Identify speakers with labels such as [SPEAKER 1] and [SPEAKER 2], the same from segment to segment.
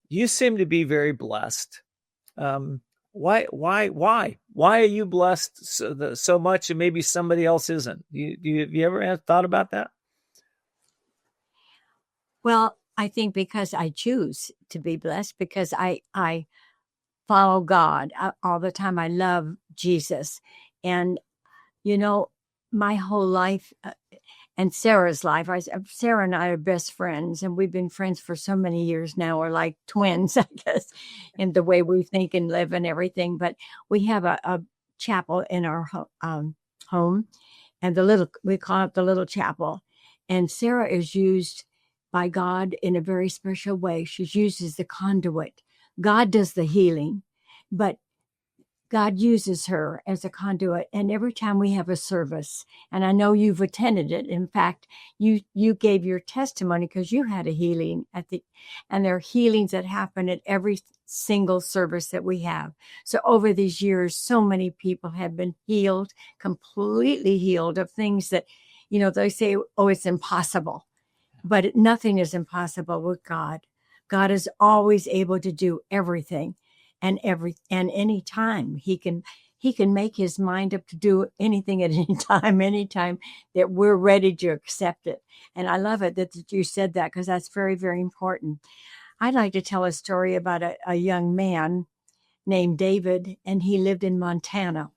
[SPEAKER 1] you seem to be very blessed. Why are you blessed so much, and maybe somebody else isn't? Have you ever thought about that?
[SPEAKER 2] Well, I think because I choose to be blessed, because I follow God all the time. I love Jesus. And, you know, my whole life and Sarah's life, Sarah and I are best friends, and we've been friends for so many years now. We're like twins, I guess, in the way we think and live and everything. But we have a chapel in our home, and we call it the little chapel. And Sarah is used by God in a very special way. She's used as the conduit. God does the healing, but God uses her as a conduit. And every time we have a service, and I know you've attended it. In fact, you gave your testimony because you had a healing and there are healings that happen at every single service that we have. So over these years, so many people have been healed, completely healed of things that, they say, oh, it's impossible. But nothing is impossible with God. God is always able to do everything. And any time he can make his mind up to do anything at any time that we're ready to accept it. And I love it that you said that, because that's very, very important. I'd like to tell a story about a young man named David, and he lived in Montana.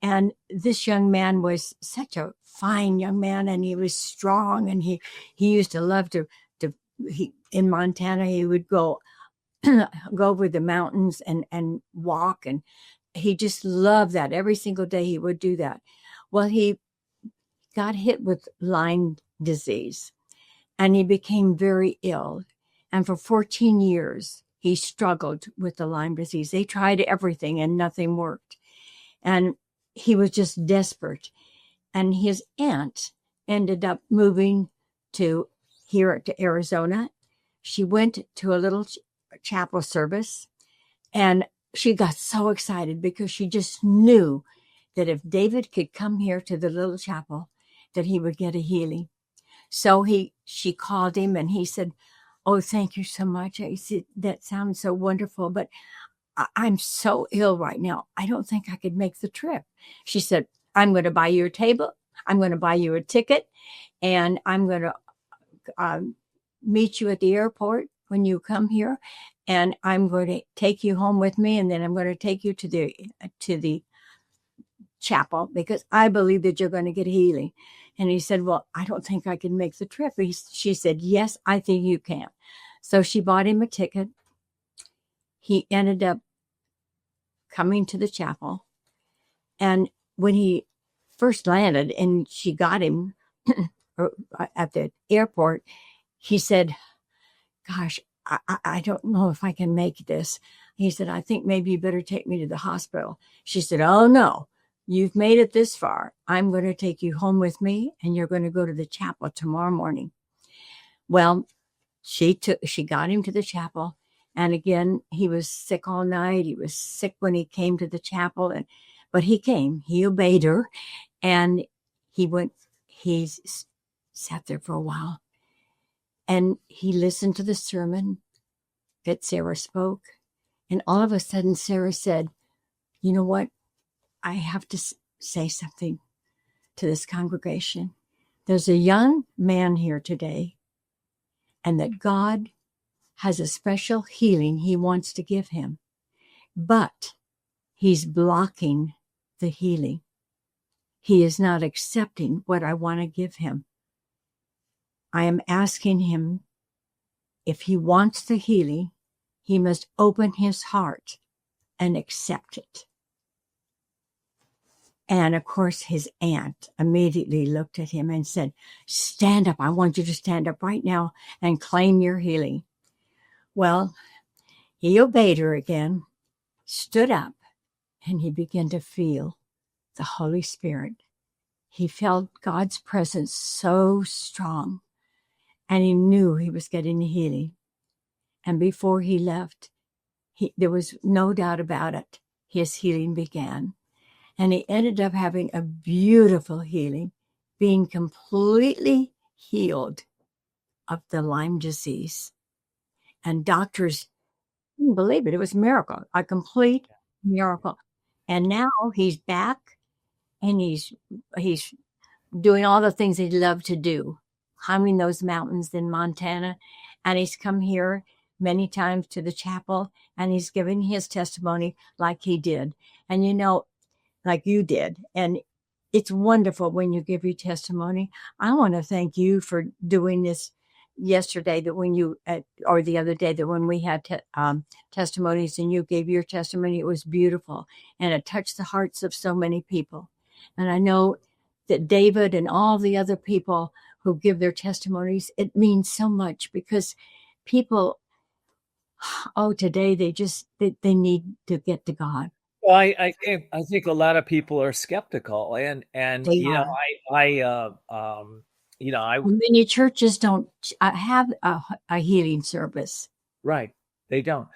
[SPEAKER 2] And this young man was such a fine young man, and he was strong, and he used to love in Montana, he would go over the mountains and walk. And he just loved that. Every single day he would do that. Well, he got hit with Lyme disease, and he became very ill. And for 14 years, he struggled with the Lyme disease. They tried everything and nothing worked. And he was just desperate. And his aunt ended up moving here to Arizona. She went to a little chapel service, and she got so excited because she just knew that if David could come here to the little chapel, that he would get a healing. So she called him, and he said, "Oh, thank you so much." I said, "That sounds so wonderful, but I'm so ill right now. I don't think I could make the trip." She said, "I'm going to buy you a table. I'm going to buy you a ticket, and I'm going to meet you at the airport when you come here, and I'm going to take you home with me, and then I'm going to take you to the chapel, because I believe that you're going to get healing." And he said, "Well, I don't think I can make the trip." She said, "Yes, I think you can." So she bought him a ticket. He ended up coming to the chapel. And when he first landed and she got him at the airport, he said, "Gosh, I don't know if I can make this." He said, "I think maybe you better take me to the hospital." She said, "Oh, no, you've made it this far. I'm going to take you home with me, and you're going to go to the chapel tomorrow morning." Well, she got him to the chapel. And again, he was sick all night. He was sick when he came to the chapel, but he came. He obeyed her, and he sat there for a while, and he listened to the sermon that Sarah spoke. And all of a sudden, Sarah said, "You know what? I have to say something to this congregation. There's a young man here today, and that God has a special healing he wants to give him, but he's blocking the healing. He is not accepting what I want to give him. I am asking him, if he wants the healing, he must open his heart and accept it." And of course, his aunt immediately looked at him and said, "Stand up. I want you to stand up right now and claim your healing." Well, he obeyed her again, stood up, and he began to feel the Holy Spirit. He felt God's presence so strong, and he knew he was getting healing. And before he left, there was no doubt about it. His healing began. And he ended up having a beautiful healing, being completely healed of the Lyme disease. And doctors couldn't believe it. It was a miracle, a complete miracle. And now he's back and he's doing all the things he'd love to do, climbing those mountains in Montana. And he's come here many times to the chapel and he's giving his testimony like he did. And like you did. And it's wonderful when you give your testimony. I want to thank you for doing this yesterday, that when you or the other day, that when we had testimonies and you gave your testimony, it was beautiful and it touched the hearts of so many people. And I know that David and all the other people who give their testimonies, it means so much, because people, today they need to get to God.
[SPEAKER 1] Well, I think a lot of people are skeptical, and
[SPEAKER 2] They are.
[SPEAKER 1] I
[SPEAKER 2] Many churches don't have a healing service.
[SPEAKER 1] right, they don't.